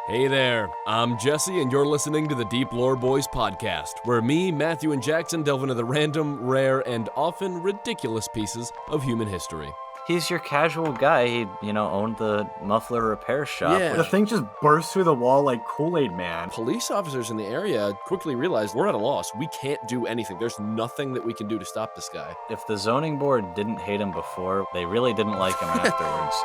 Hey there, I'm Jesse, and you're listening to the Deep Lore Boys podcast, where me, Matthew, and Jackson delve into the random, rare, and often ridiculous pieces of human history. He's your casual guy. He, owned the muffler repair shop. Yeah. The thing just burst through the wall like Kool-Aid Man. Police officers in the area quickly realized we're at a loss. We can't do anything. There's nothing that we can do to stop this guy. If the zoning board didn't hate him before, they really didn't like him afterwards.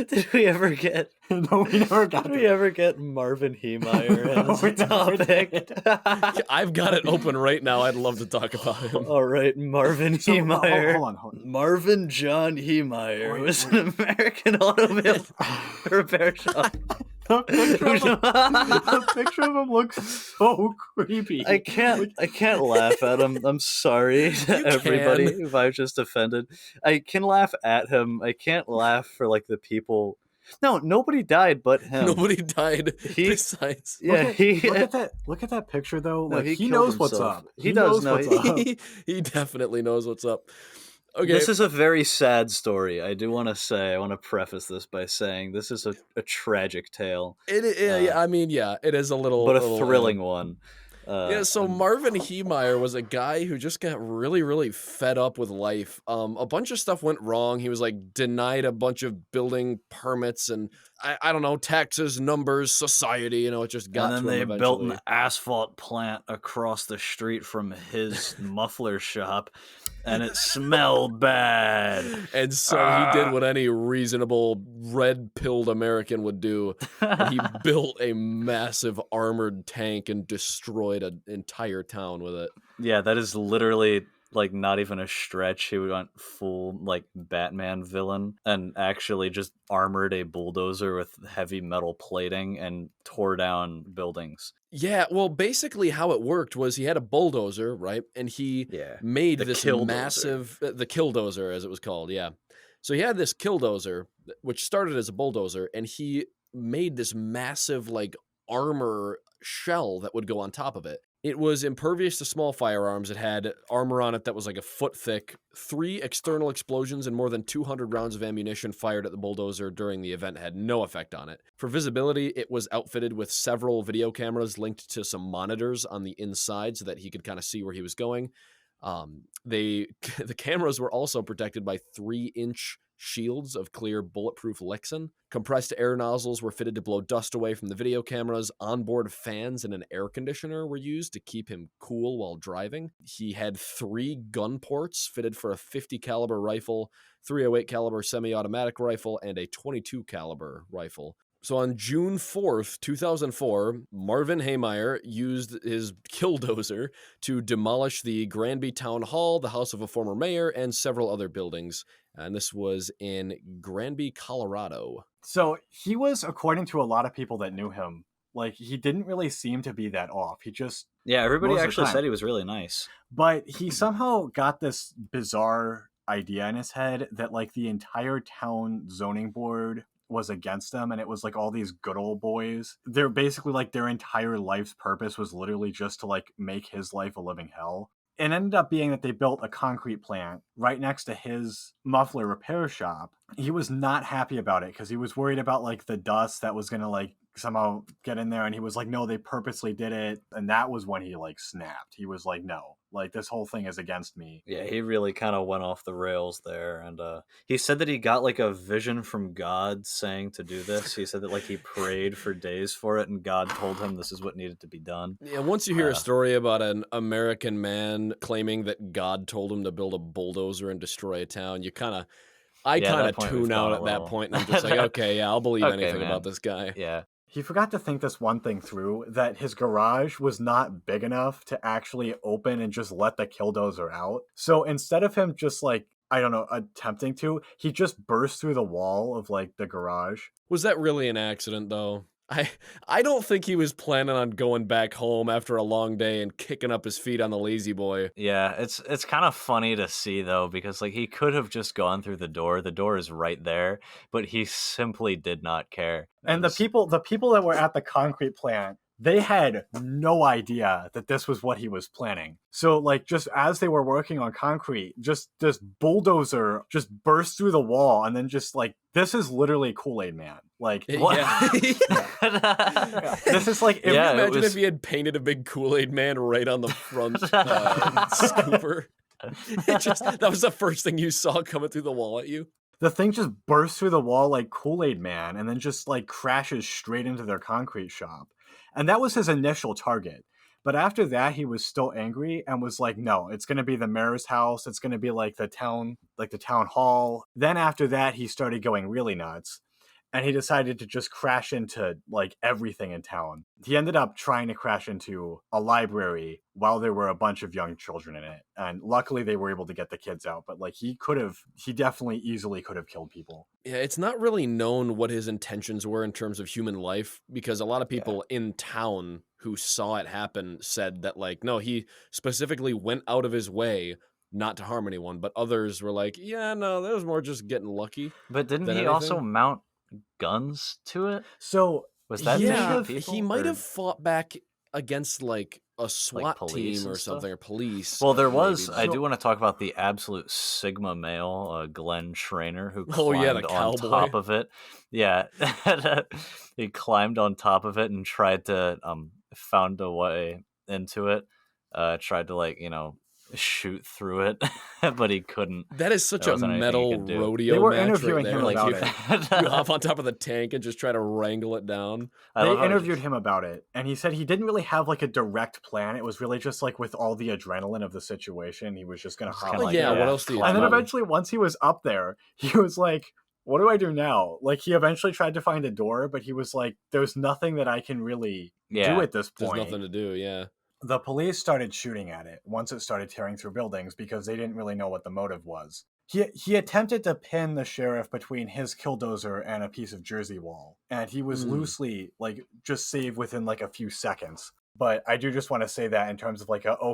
Did we ever get? No, we never got Did we ever get Marvin Heemeyer as a topic? I've got it open right now. I'd love to talk about him. All right, Marvin Heemeyer. Hold on. Marvin John Heemeyer was an American automobile repair shop. The picture of him looks so creepy. I can't laugh at him. I'm sorry to everybody if I've just offended. I can laugh at him. I can't laugh for like the people. No, nobody died but him. Nobody died besides. Yeah, Look at that picture though. No, Like, he he killed knows what's himself. up. He does knows know. what's up. He definitely knows what's up. Okay. This is a very sad story. I do want to say, I want to preface this by saying this is a tragic tale. It is a little, but a thrilling one. So Marvin Heemeyer was a guy who just got really, really fed up with life. A bunch of stuff went wrong. He was like denied a bunch of building permits and I don't know, taxes, numbers, society. It just got. And then to him they built eventually. an asphalt plant across the street from his muffler shop, and it smelled bad. And so he did what any reasonable red-pilled American would do. He built a massive armored tank and destroyed an entire town with it. Yeah, that is literally like not even a stretch. He went full like Batman villain and actually just armored a bulldozer with heavy metal plating and tore down buildings. Yeah, well, basically how it worked was he had a bulldozer, right? And he made this Killdozer. massive, the Killdozer as it was called, yeah. So he had this Killdozer, which started as a bulldozer, and he made this massive like armor shell that would go on top of it. It was impervious to small firearms. It had armor on it that was like a foot thick, 3 external explosions and more than 200 rounds of ammunition fired at the bulldozer during the event had no effect on it. For visibility, it was outfitted with several video cameras linked to some monitors on the inside so that he could kind of see where he was going. The cameras were also protected by 3-inch shields of clear bulletproof Lexan. Compressed air nozzles were fitted to blow dust away from the video cameras. Onboard fans and an air conditioner were used to keep him cool while driving. He had 3 gun ports fitted for a 50 caliber rifle, 308 caliber semi-automatic rifle, and a 22 caliber rifle. So on June 4th, 2004, Marvin Heemeyer used his Killdozer to demolish the Granby Town Hall, the house of a former mayor, and several other buildings. And this was in Granby, Colorado. So he was, according to a lot of people that knew him, like he didn't really seem to be that off. He just Everybody most of the actually time. said he was really nice. But he somehow got this bizarre idea in his head that like the entire town zoning board was against them, and it was like all these good old boys. They're basically like their entire life's purpose was literally just to like make his life a living hell. It ended up being that they built a concrete plant right next to his muffler repair shop. He was not happy about it because he was worried about like the dust that was going to like somehow get in there. And he was like, no, they purposely did it. And that was when he like snapped. He was like, no, like this whole thing is against me. Yeah, he really kind of went off the rails there. And he said that he got like a vision from God saying to do this. He said that like he prayed for days for it and God told him this is what needed to be done. Yeah, once you hear a story about an American man claiming that God told him to build a bulldozer and destroy a town, I kind of tune out at that point, and I'm just like, okay, yeah, I'll believe anything about this guy. Yeah. He forgot to think this one thing through, that his garage was not big enough to actually open and just let the Killdozer out. So instead of him just like, I don't know, attempting to, he just burst through the wall of like the garage. Was that really an accident though? I don't think he was planning on going back home after a long day and kicking up his feet on the lazy boy. Yeah, it's kind of funny to see though, because like he could have just gone through the door. The door is right there, but he simply did not care. And the people that were at the concrete plant, They had no idea that this was what he was planning. So, like, just as they were working on concrete, just this bulldozer just burst through the wall, and then just, like, this is literally Kool-Aid Man. Like, what? Yeah. This is like, Imagine if he had painted a big Kool-Aid Man right on the front scooper. That was the first thing you saw coming through the wall at you. The thing just bursts through the wall like Kool-Aid Man and then just like crashes straight into their concrete shop. And that was his initial target. But after that, he was still angry and was like, no, it's going to be the mayor's house. It's going to be like the town hall. Then after that, he started going really nuts. And he decided to just crash into like everything in town. He ended up trying to crash into a library while there were a bunch of young children in it. And luckily they were able to get the kids out. But like he definitely easily could have killed people. Yeah, it's not really known what his intentions were in terms of human life, because a lot of people in town who saw it happen said that like, no, he specifically went out of his way not to harm anyone. But others were like, yeah, no, that was more just getting lucky. But didn't he also mount guns to it? So was that he might have fought back against like a SWAT team or something, or police. Well, there was. I do want to talk about the absolute Sigma male, Glenn Schrainer, who climbed on top of it. Yeah, he climbed on top of it and tried to found a way into it. Tried to shoot through it, but he couldn't. That is such a metal rodeo. They were match interviewing right him there. about it. You hop on top of the tank and just try to wrangle it down. They interviewed him about it, and he said he didn't really have like a direct plan. It was really just like with all the adrenaline of the situation, he was just gonna hop. What else do you? And then eventually, once he was up there, he was like, "What do I do now?" Like he eventually tried to find a door, but he was like, "There's nothing that I can really do at this point. There's nothing to do." Yeah. The police started shooting at it once it started tearing through buildings because they didn't really know what the motive was. He attempted to pin the sheriff between his Killdozer and a piece of Jersey wall, and he was loosely just saved within like a few seconds. But I do just want to say that in terms of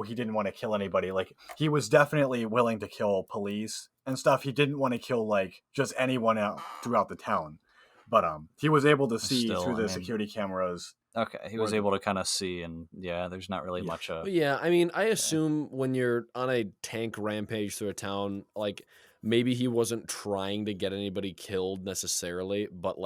he didn't want to kill anybody. Like he was definitely willing to kill police and stuff. He didn't want to kill just anyone out throughout the town. But he was able to see through the security cameras. Okay, he was able to kind of see, and there's not really much. I mean, I assume when you're on a tank rampage through a town, maybe he wasn't trying to get anybody killed necessarily, but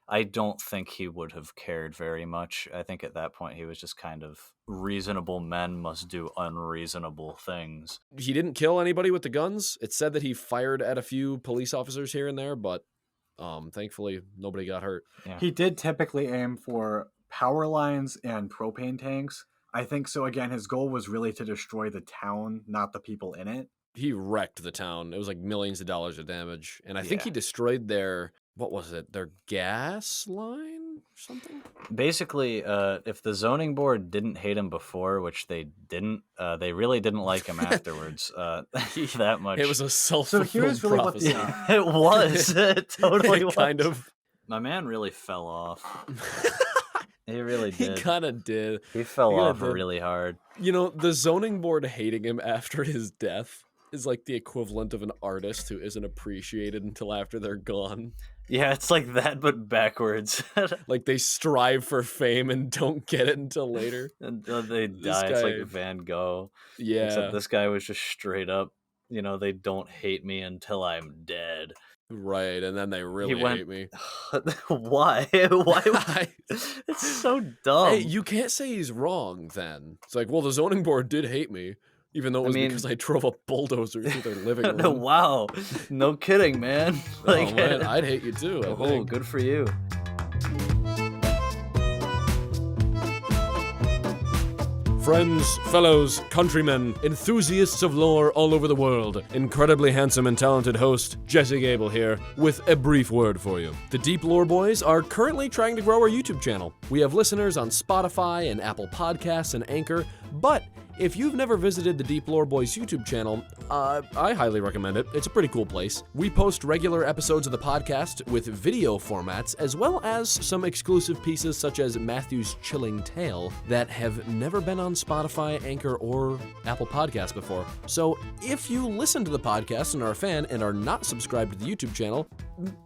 I don't think he would have cared very much. I think at that point he was just kind of reasonable men must do unreasonable things. He didn't kill anybody with the guns. It said that he fired at a few police officers here and there, but thankfully nobody got hurt. Yeah. He did typically aim for power lines and propane tanks. I think so. Again, his goal was really to destroy the town, not the people in it. He wrecked the town. It was millions of dollars of damage. And I think he destroyed their gas line or something? Basically, if the zoning board didn't hate him before, which they didn't, they really didn't like him afterwards that much. It was a self-fulfilled prophecy. It was. It totally was. Kind of. My man really fell off. He really did. He kind of did. He fell off really hard. The zoning board hating him after his death is the equivalent of an artist who isn't appreciated until after they're gone. Yeah, it's like that, but backwards. They strive for fame and don't get it until later. Until they die. It's like Van Gogh. Yeah. Except this guy was just straight up, they don't hate me until I'm dead. Right, and then they really hate me. Why? Why? It's so dumb. Hey, you can't say he's wrong then. It's well, the zoning board did hate me, even though it was because I drove a bulldozer through their living room. No, wow. No kidding, man. Oh, man, I'd hate you too. Oh, good for you. Friends, fellows, countrymen, enthusiasts of lore all over the world, incredibly handsome and talented host Jesse Gable here with a brief word for you. The Deep Lore Boys are currently trying to grow our YouTube channel. We have listeners on Spotify and Apple Podcasts and Anchor, but if you've never visited the Deep Lore Boys YouTube channel, I highly recommend it. It's a pretty cool place. We post regular episodes of the podcast with video formats, as well as some exclusive pieces such as Matthew's Chilling Tale that have never been on Spotify, Anchor, or Apple Podcasts before. So if you listen to the podcast and are a fan and are not subscribed to the YouTube channel,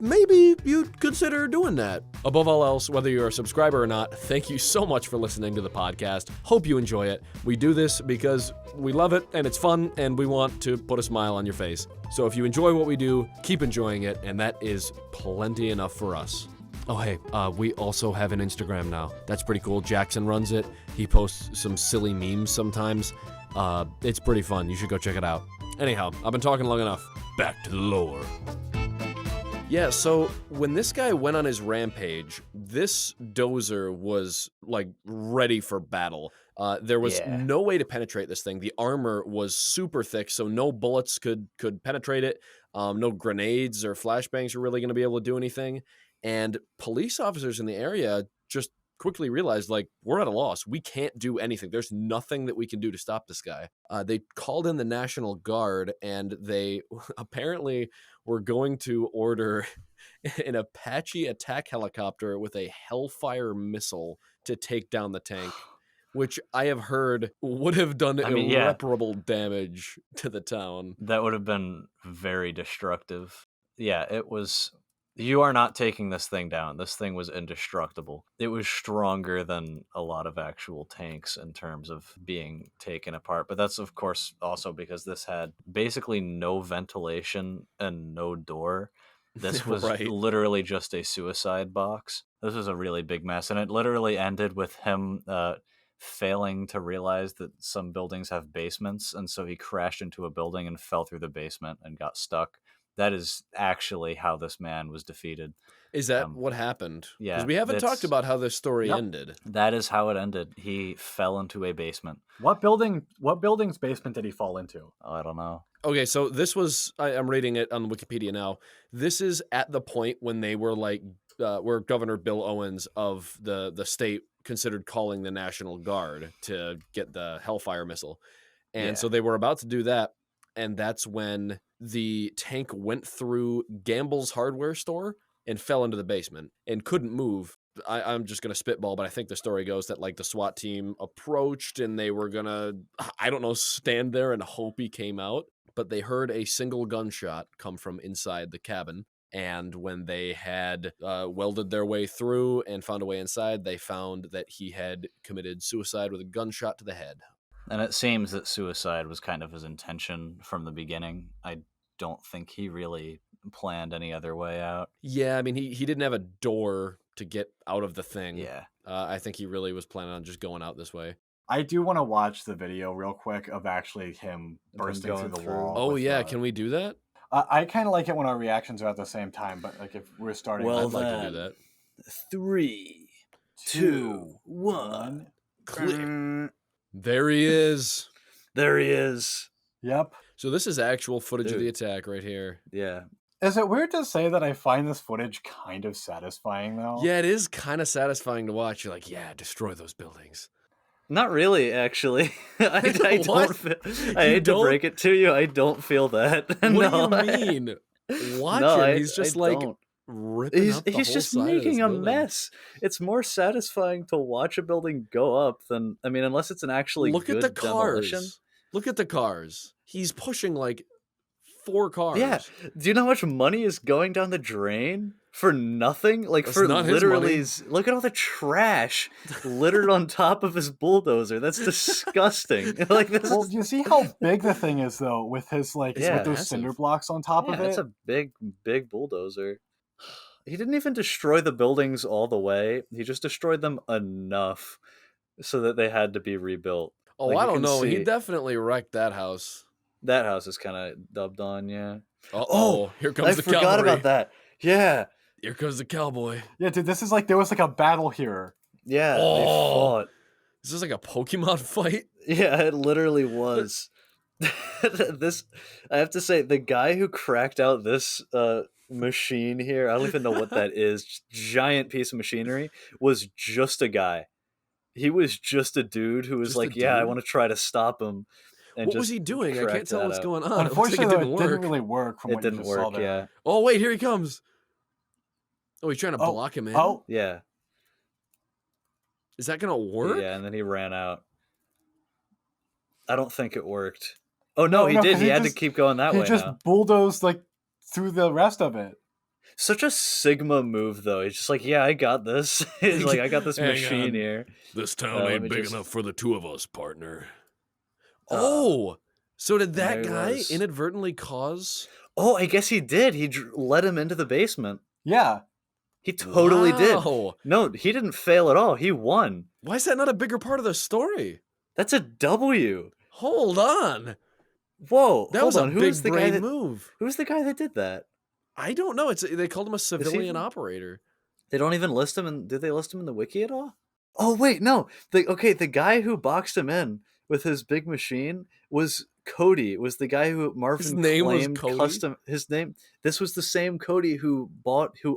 maybe you'd consider doing that. Above all else, whether you're a subscriber or not, thank you so much for listening to the podcast. Hope you enjoy it. We do this because we love it and it's fun and we want to put a smile on your face. So if you enjoy what we do, keep enjoying it, and that is plenty enough for us. Oh, hey, we also have an Instagram now. That's pretty cool. Jackson runs it. He posts some silly memes sometimes. It's pretty fun. You should go check it out. Anyhow, I've been talking long enough. Back to the lore. Yeah, so when this guy went on his rampage, this dozer was, like, ready for battle. There was no way to penetrate this thing. The armor was super thick, so no bullets could penetrate it. No grenades or flashbangs were really going to be able to do anything. And police officers in the area just quickly realized, like, we're at a loss. We can't do anything. There's nothing that we can do to stop this guy. They called in the National Guard, and they apparently were going to order an Apache attack helicopter with a Hellfire missile to take down the tank, which I have heard would have done irreparable damage to the town. That would have been very destructive. Yeah, it was... You are not taking this thing down. This thing was indestructible. It was stronger than a lot of actual tanks in terms of being taken apart. But that's, of course, also because this had basically no ventilation and no door. This was literally just a suicide box. This was a really big mess. And it literally ended with him failing to realize that some buildings have basements. And so he crashed into a building and fell through the basement and got stuck. That is actually how this man was defeated. Is that what happened? Yeah. Because we haven't talked about how this story ended. That is how it ended. He fell into a basement. What building's basement did he fall into? Oh, I don't know. Okay, so this was, I'm reading it on Wikipedia now. This is at the point when they were like, where Governor Bill Owens of the state considered calling the National Guard to get the Hellfire missile. And so they were about to do that. And that's when the tank went through Gamble's hardware store and fell into the basement and couldn't move. I'm just going to spitball, but I think the story goes that, like, the SWAT team approached and they were going to, I don't know, stand there and hope he came out. But they heard a single gunshot come from inside the cabin. And when they had welded their way through and found a way inside, they found that he had committed suicide with a gunshot to the head. And it seems that suicide was kind of his intention from the beginning. I don't think he really planned any other way out. Yeah, I mean, he didn't have a door to get out of the thing. Yeah. I think he really was planning on just going out this way. I do want to watch the video real quick of actually him bursting through the wall. Oh, yeah. Can we do that? I kind of like it when our reactions are at the same time, but like if we're starting... I'd like to do that. 3, 2, 1. Click. There he is. There he is. Yep. So this is actual footage of the attack right here. Yeah. Is it weird to say that I find this footage kind of satisfying, though? Yeah, it is kind of satisfying to watch. You're like, yeah, destroy those buildings. Not really, actually. I hate to break it to you. I don't feel that. What do you mean? Watch him. He's just ripping up the he's whole just side making of a this building. mess. It's more satisfying to watch a building go up than, I mean, unless it's an actually Look good at the cars. demolition. Look at the cars. He's pushing like 4 cars. Yeah. Do you know how much money is going down the drain for nothing? Like, That's for not his literally, money. look at all the trash littered on top of his bulldozer. That's disgusting. Like, this Well, is... do you see how big the thing is, though, with his with those massive. cinder blocks on top of it? It's a big bulldozer. He didn't even destroy the buildings all the way. He just destroyed them enough so that they had to be rebuilt. Oh, Like, I you don't can know. He see- definitely wrecked that house. That house is kind of dubbed on, yeah. Oh, here comes I the forgot cavalry. about that. Yeah. Here comes the cowboy. Yeah, dude, this is like, there was like a battle here. Yeah, Oh. they fought. Is this like a Pokemon fight? Yeah, it literally was. This, I have to say, the guy who cracked out this machine here, I don't even know what that is, giant piece of machinery, was just a guy. He was just a dude who was Just a like, yeah, I dude? want to try to stop him. And What was just he doing? I cracked can't tell that what's out. going on. It looks like Unfortunately, it didn't work. really work from It what you didn't just saw work, there. yeah. Oh, wait, here he comes. Oh, he's trying to Oh, block him in? Oh, Yeah. Is that going to work? Yeah, and then he ran out. I don't think it worked. Oh, no, No, he no, did. 'cause He he had just- to keep going that he way just now. bulldozed like through the rest of it. Such a Sigma move, though. He's just like, yeah, I got this. He's like, I got this Hang machine on. here. This town let ain't me big just- enough for the two of us, partner. Uh, Oh, so did and there that he guy was. inadvertently cause? Oh, I guess he did. He let him into the basement. Yeah. He totally did. Wow. No, he didn't fail at all. He won. Why is that not a bigger part of the story? That's a W. Hold on. Whoa, That hold was a on. Who big was the guy brain that? move. Who's the guy that did that? I don't know. They called him a civilian even- operator. They don't even list him. And did they list him in the wiki at all? Oh wait, no. The guy who boxed him in with his big machine was Cody. It was the guy who Marvin name was claimed Cody? custom. His name. This was the same Cody who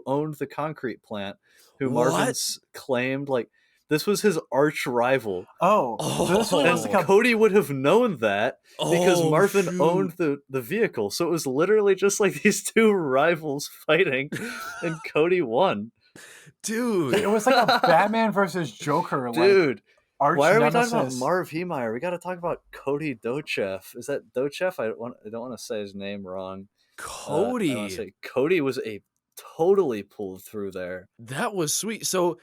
owned the concrete plant. Who What? Marvin's claimed like this was his arch rival. Oh, so this was And like a Cody would have known that because Oh, Marvin shoot. owned the vehicle. So it was literally just like these two rivals fighting, and Cody won. Dude. it was like a Batman versus Joker, like Dude, arch why are we nemesis. talking about Marv Heemeyer? We got to talk about Cody Dochev. Is that Dochev? I don't want to say his name wrong. I Cody. wanna say Cody was a totally pulled through there. That was sweet. So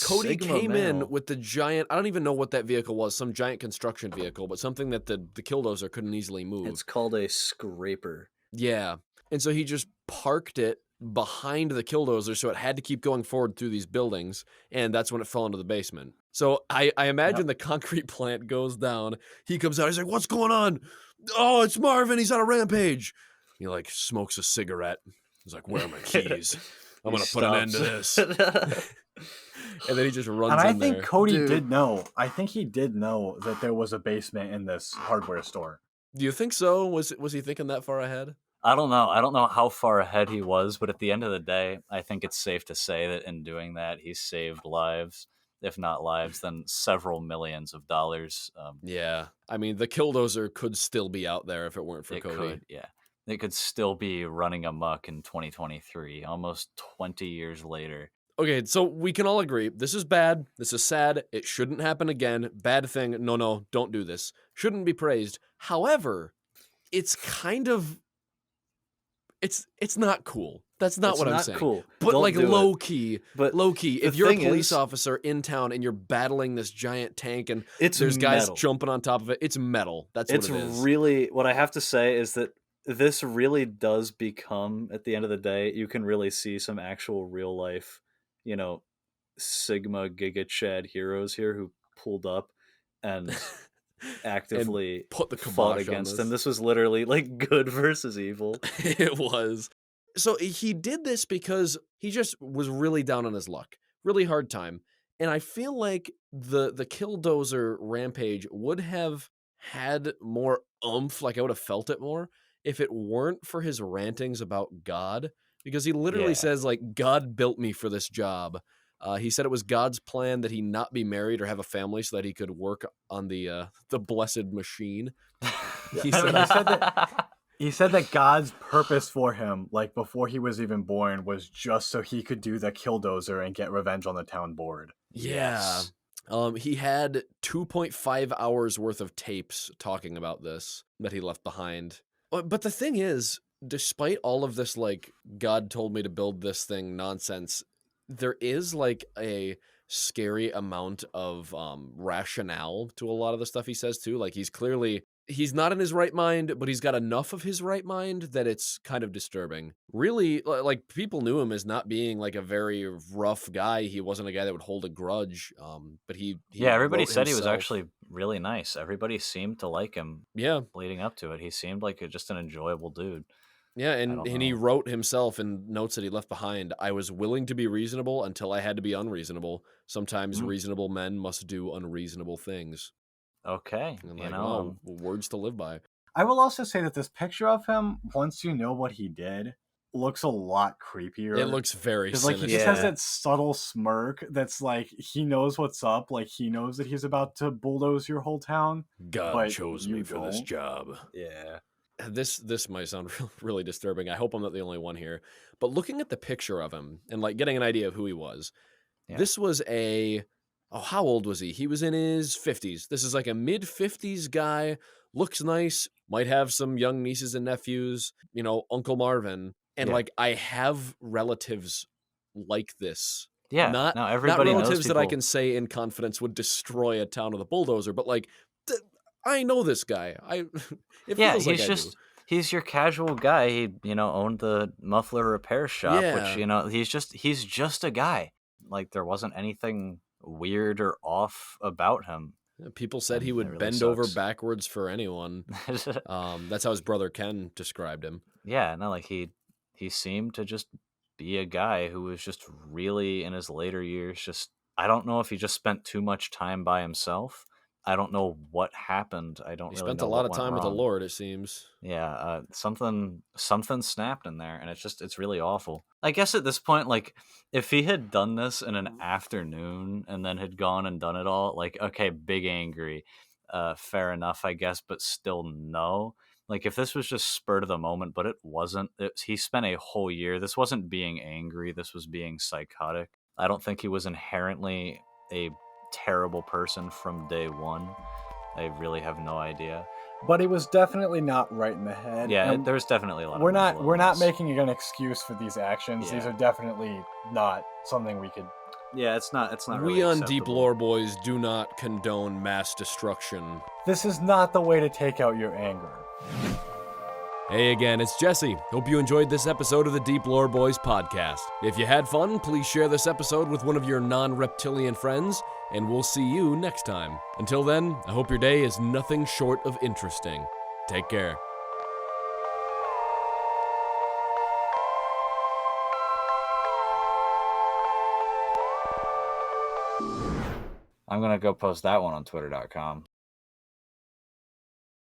Cody Sigma came male. in with the giant, I don't even know what that vehicle was, some giant construction vehicle, but something that the Killdozer couldn't easily move. It's called a scraper. Yeah. And so he just parked it behind the Killdozer, so it had to keep going forward through these buildings, and that's when it fell into the basement. So I imagine the concrete plant goes down. He comes out, he's like, "What's going on? Oh, it's Marvin, he's on a rampage." He like smokes a cigarette. He's like, "Where are my keys? I'm gonna put an end to this." And then he just runs And I in think there. Cody Dude. did know. I think he did know that there was a basement in this hardware store. Do you think so? Was he thinking that far ahead? I don't know. I don't know how far ahead he was, but at the end of the day, I think it's safe to say that in doing that, he saved lives. If not lives, then several millions of dollars. Yeah. I mean, the Killdozer could still be out there if it weren't for It Cody. could, yeah. It could still be running amok in 2023, almost 20 years later. Okay, so we can all agree this is bad. This is sad. It shouldn't happen again. Bad thing. No, don't do this. Shouldn't be praised. However, it's kind of it's not cool. That's not It's what I'm not saying. cool. But Don't like do it. low key, But if the you're a thing police is- officer in town and you're battling this giant tank and It's there's guys metal. jumping on top of it, it's metal. That's It's what it is. really what I have to say is that this really does become at the end of the day you can really see some actual real life Sigma Giga Chad heroes here who pulled up and actively put the fought kibosh on against this. him. This was literally like good versus evil. It was. So he did this because he just was really down on his luck, really hard time. And I feel like the Killdozer rampage would have had more oomph, like I would have felt it more if it weren't for his rantings about God, because he literally Yeah. says like, "God built me for this job." He said it was God's plan that he not be married or have a family so that he could work on the blessed machine. He I mean, said, he said that God's purpose for him, like before he was even born, was just so he could do the Killdozer and get revenge on the town board. Yeah. He had 2.5 hours worth of tapes talking about this that he left behind. But the thing is, despite all of this, like, God told me to build this thing nonsense, there is like a scary amount of rationale to a lot of the stuff he says too. Like he's not in his right mind, but he's got enough of his right mind that it's kind of disturbing. Really, like people knew him as not being like a very rough guy. He wasn't a guy that would hold a grudge. But he Yeah, everybody wrote said he was himself. actually really nice. Everybody seemed to like him Yeah. leading up to it. He seemed like just an enjoyable dude. Yeah, don't and he know. wrote himself in notes that he left behind, "I was willing to be reasonable until I had to be unreasonable. Sometimes Mm. reasonable men must do unreasonable things." Okay, And you like, know, wow, words to live by. I will also say that this picture of him, once you know what he did, looks a lot creepier. It looks very Because like he sinister. just has Yeah. that subtle smirk that's like he knows what's up, like he knows that he's about to bulldoze your whole town. God but chose you me for this don't. job. Yeah. This might sound really disturbing. I hope I'm not the only one here. But looking at the picture of him and like getting an idea of who he was, Yeah. this was how old was he? He was in his 50s. This is like a mid-50s guy, looks nice, might have some young nieces and nephews, Uncle Marvin. And Yeah. like, I have relatives like this. Yeah, Not no, not everybody knows relatives that I people. can say in confidence would destroy a town with a bulldozer, but like, I know this guy. It Yeah, feels like I do. he's your casual guy. He, owned the muffler repair shop, which, Yeah. he's just a guy. Like, there wasn't anything weird or off about him. People said he And it would really bend over sucks. backwards for anyone. That's how his brother Ken described him. Yeah, no, like he seemed to just be a guy who was just really in his later years just I don't know if he just spent too much time by himself. I don't know what happened. I don't He really spent a know lot what of went time with the wrong. Lord, it seems. Yeah, something snapped in there, and it's really awful. I guess at this point, like, if he had done this in an afternoon and then had gone and done it all, like, okay, big angry, fair enough, I guess, but still no. Like, if this was just spur of the moment, but it wasn't. He spent a whole year. This wasn't being angry. This was being psychotic. I don't think he was inherently a terrible person from day one. I really have no idea. But he was definitely not right in the head. Yeah, and there's definitely a lot. we're of not mental illness. making an excuse for these actions. These Yeah. are definitely not something we could. Yeah, it's not. It's not. We really on Deep acceptable. Lore Boys do not condone mass destruction. This is not the way to take out your anger. Hey again, it's Jesse. Hope you enjoyed this episode of the Deep Lore Boys podcast. If you had fun, please share this episode with one of your non-reptilian friends, and we'll see you next time. Until then, I hope your day is nothing short of interesting. Take care. I'm gonna go post that one on Twitter.com.